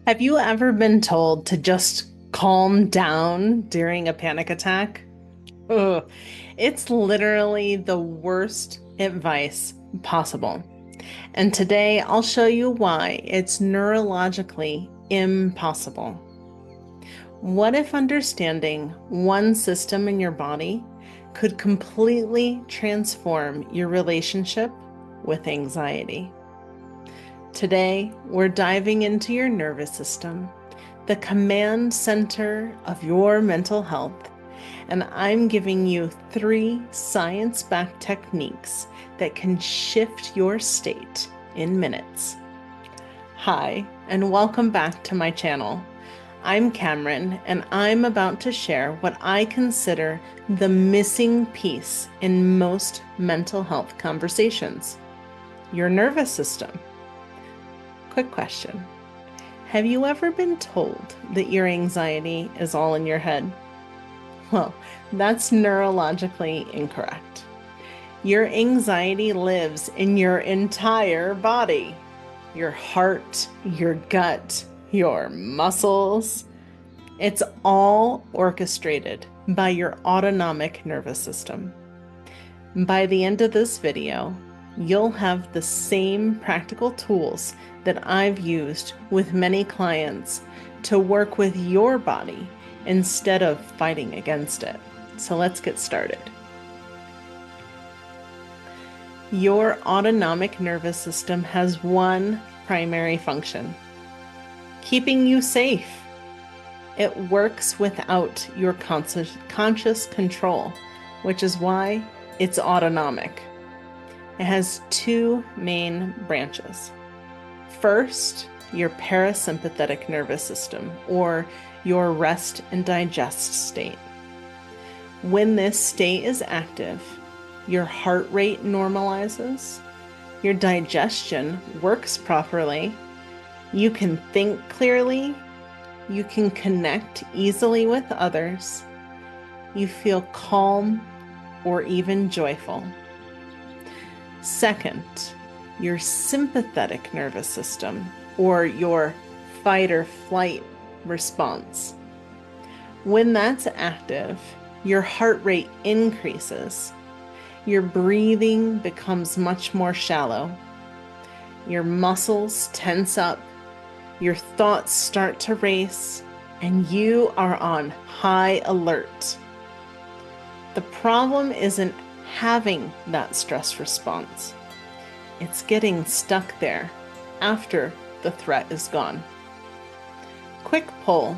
Have you ever been told to just calm down during a panic attack? Ugh, it's literally the worst advice possible. And today I'll show you why it's neurologically impossible. What if understanding one system in your body could completely transform your relationship with anxiety? Today, we're diving into your nervous system, the command center of your mental health, and I'm giving you 3 science-backed techniques that can shift your state in minutes. Hi, and welcome back to my channel. I'm Cameron, and I'm about to share what I consider the missing piece in most mental health conversations: your nervous system. Quick question. Have you ever been told that your anxiety is all in your head? Well, that's neurologically incorrect. Your anxiety lives in your entire body. Your heart, your gut, your muscles. It's all orchestrated by your autonomic nervous system. By the end of this video, you'll have the same practical tools that I've used with many clients to work with your body instead of fighting against it. So let's get started. Your autonomic nervous system has one primary function: keeping you safe. It works without your conscious control, which is why it's autonomic. It has 2 main branches. First, your parasympathetic nervous system, or your rest and digest state. When this state is active, your heart rate normalizes, your digestion works properly, you can think clearly, you can connect easily with others, you feel calm or even joyful. Second, your sympathetic nervous system, or your fight or flight response. When that's active, your heart rate increases, your breathing becomes much more shallow, your muscles tense up, your thoughts start to race, and you are on high alert. The problem isn't having that stress response. It's getting stuck there after the threat is gone. Quick poll.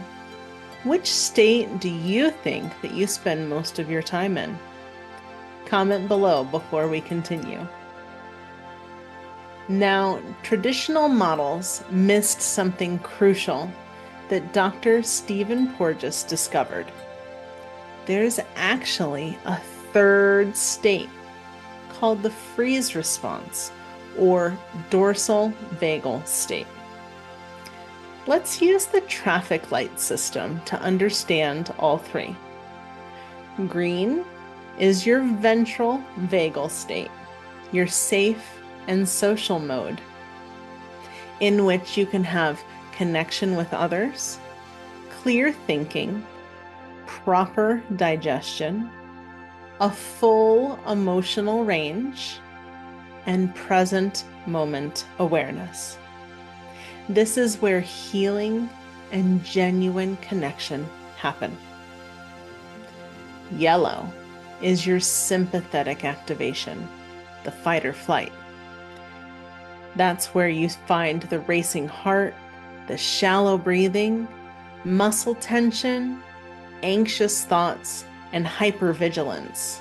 Which state do you think that you spend most of your time in? Comment below before we continue. Now, traditional models missed something crucial that Dr. Stephen Porges discovered. There's actually a third state called the freeze response, or dorsal vagal state. Let's use the traffic light system to understand all 3. Green is your ventral vagal state, your safe and social mode, in which you can have connection with others, clear thinking, proper digestion, a full emotional range, and present moment awareness. This is where healing and genuine connection happen. Yellow is your sympathetic activation, the fight or flight. That's where you find the racing heart, the shallow breathing, muscle tension, anxious thoughts, and hypervigilance.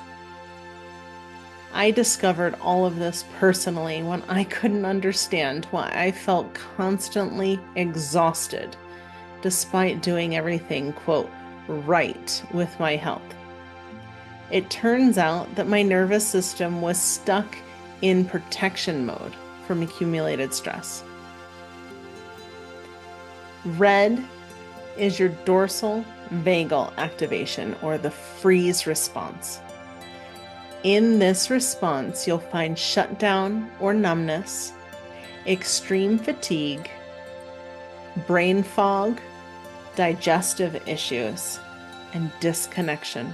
I discovered all of this personally when I couldn't understand why I felt constantly exhausted despite doing everything, quote, right with my health. It turns out that my nervous system was stuck in protection mode from accumulated stress. Red is your dorsal vagal activation, or the freeze response. In this response, you'll find shutdown or numbness, extreme fatigue, brain fog, digestive issues, and disconnection.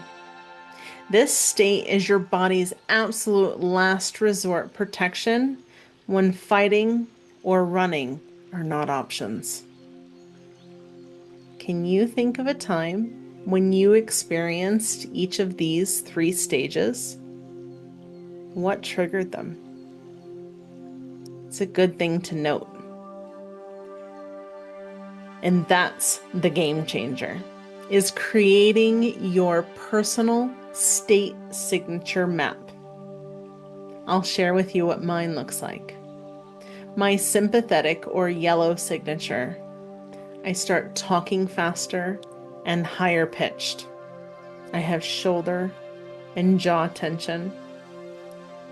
This state is your body's absolute last resort protection when fighting or running are not options. Can you think of a time when you experienced each of these 3 stages? What triggered them? It's a good thing to note. And that's the game changer, is creating your personal state signature map. I'll share with you what mine looks like. My sympathetic or yellow signature, I start talking faster and higher pitched. I have shoulder and jaw tension.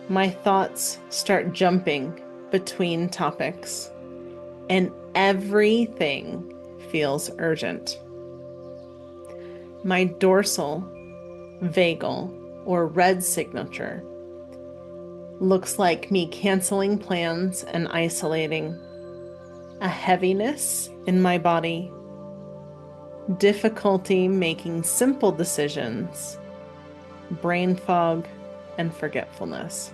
My thoughts start jumping between topics, and everything feels urgent. My dorsal, vagal, or red signature looks like me canceling plans and isolating, a heaviness in my body, difficulty making simple decisions, brain fog, and forgetfulness.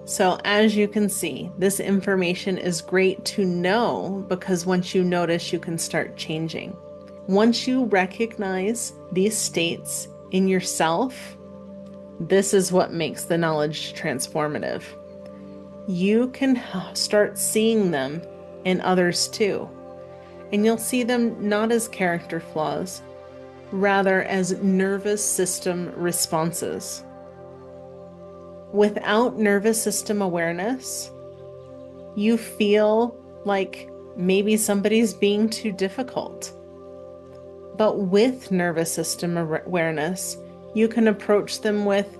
So as you can see, this information is great to know because once you notice, you can start changing. Once you recognize these states in yourself, this is what makes the knowledge transformative. You can start seeing them in others too. And you'll see them not as character flaws, rather as nervous system responses. Without nervous system awareness, you feel like maybe somebody's being too difficult. But with nervous system awareness, you can approach them with,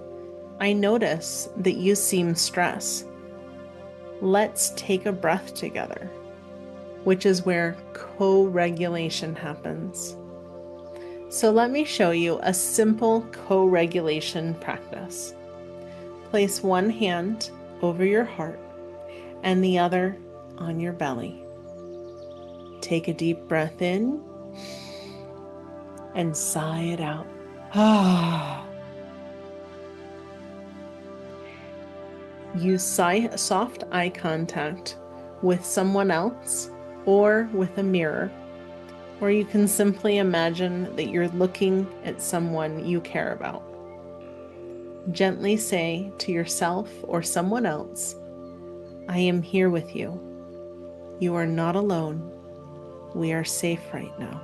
I notice that you seem stressed. Let's take a breath together, which is where co-regulation happens. So let me show you a simple co-regulation practice. Place one hand over your heart and the other on your belly. Take a deep breath in and sigh it out. Use soft eye contact with someone else or with a mirror, or you can simply imagine that you're looking at someone you care about. Gently say to yourself or someone else, I am here with you. You are not alone. We are safe right now.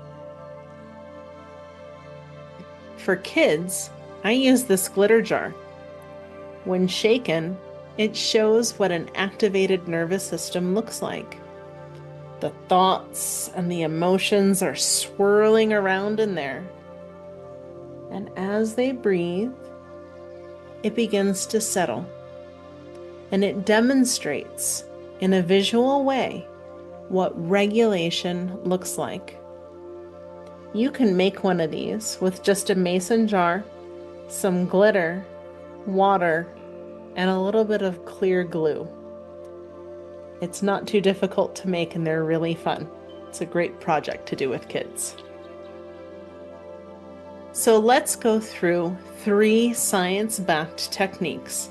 For kids, I use this glitter jar. When shaken, it shows what an activated nervous system looks like. The thoughts and the emotions are swirling around in there. And as they breathe, it begins to settle. And it demonstrates in a visual way what regulation looks like. You can make one of these with just a mason jar, some glitter, water, and a little bit of clear glue. It's not too difficult to make and they're really fun. It's a great project to do with kids. So let's go through 3 science-backed techniques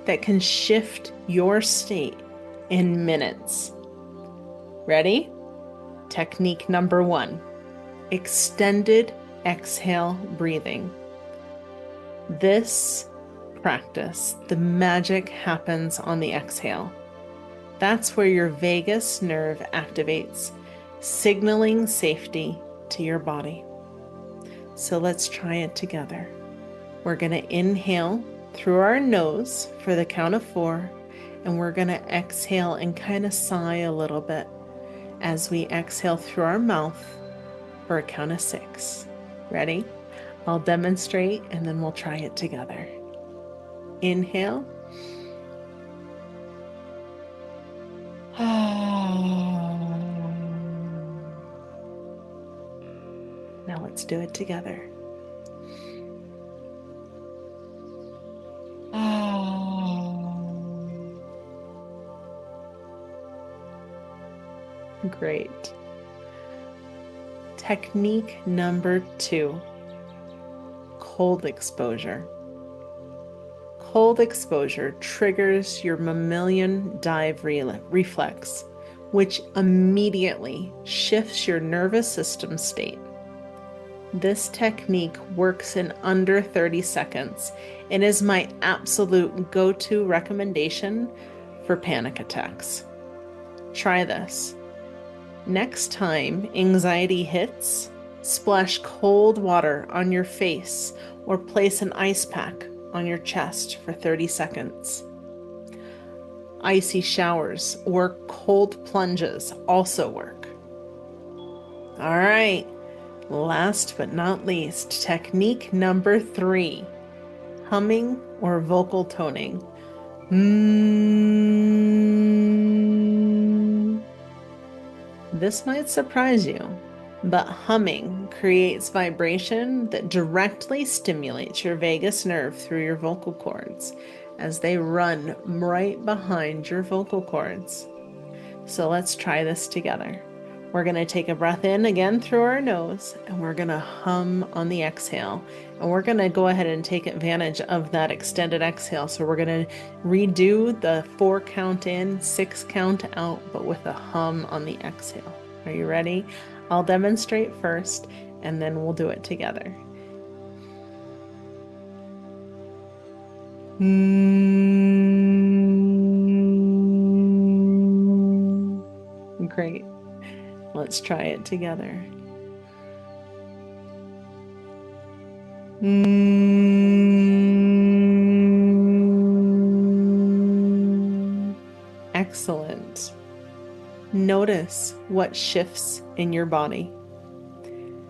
that can shift your state in minutes. Ready? Technique number 1, extended exhale breathing. This practice, the magic happens on the exhale. That's where your vagus nerve activates, signaling safety to your body. So let's try it together. We're going to inhale through our nose for the count of 4, and we're going to exhale and kind of sigh a little bit as we exhale through our mouth for a count of 6. Ready? I'll demonstrate and then we'll try it together. Inhale. Now let's do it together. Great. Technique number 2, cold exposure. Cold exposure triggers your mammalian dive reflex, which immediately shifts your nervous system state. This technique works in under 30 seconds and is my absolute go-to recommendation for panic attacks. Try this. Next time anxiety hits, splash cold water on your face or place an ice pack on your chest for 30 seconds. Icy showers or cold plunges also work. All right, last but not least, technique number 3, humming or vocal toning. This might surprise you, but humming creates vibration that directly stimulates your vagus nerve through your vocal cords as they run right behind your vocal cords. So let's try this together. We're going to take a breath in again through our nose, and we're going to hum on the exhale. And we're going to go ahead and take advantage of that extended exhale. So we're going to redo the 4 count in, 6 count out, but with a hum on the exhale. Are you ready? I'll demonstrate first, and then we'll do it together. Great. Let's try it together. Excellent. Notice what shifts in your body.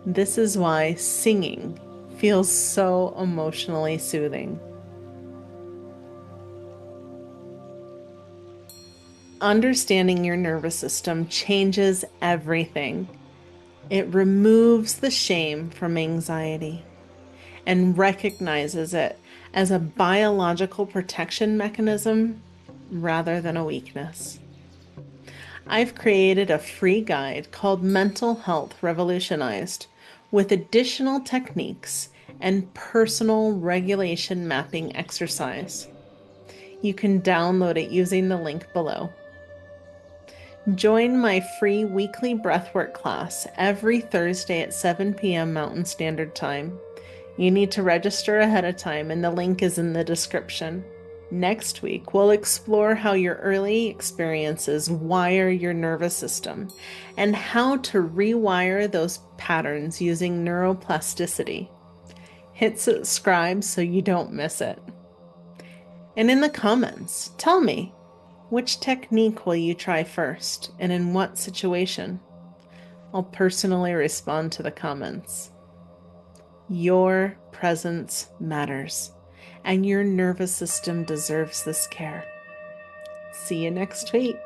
This is why singing feels so emotionally soothing. Understanding your nervous system changes everything. It removes the shame from anxiety and recognizes it as a biological protection mechanism rather than a weakness. I've created a free guide called Mental Health Revolutionized with additional techniques and personal regulation mapping exercise. You can download it using the link below. Join my free weekly breathwork class every Thursday at 7 p.m. Mountain Standard Time. You need to register ahead of time, and the link is in the description. Next week, we'll explore how your early experiences wire your nervous system and how to rewire those patterns using neuroplasticity. Hit subscribe so you don't miss it. And in the comments, tell me, which technique will you try first and in what situation? I'll personally respond to the comments. Your presence matters, and your nervous system deserves this care. See you next week.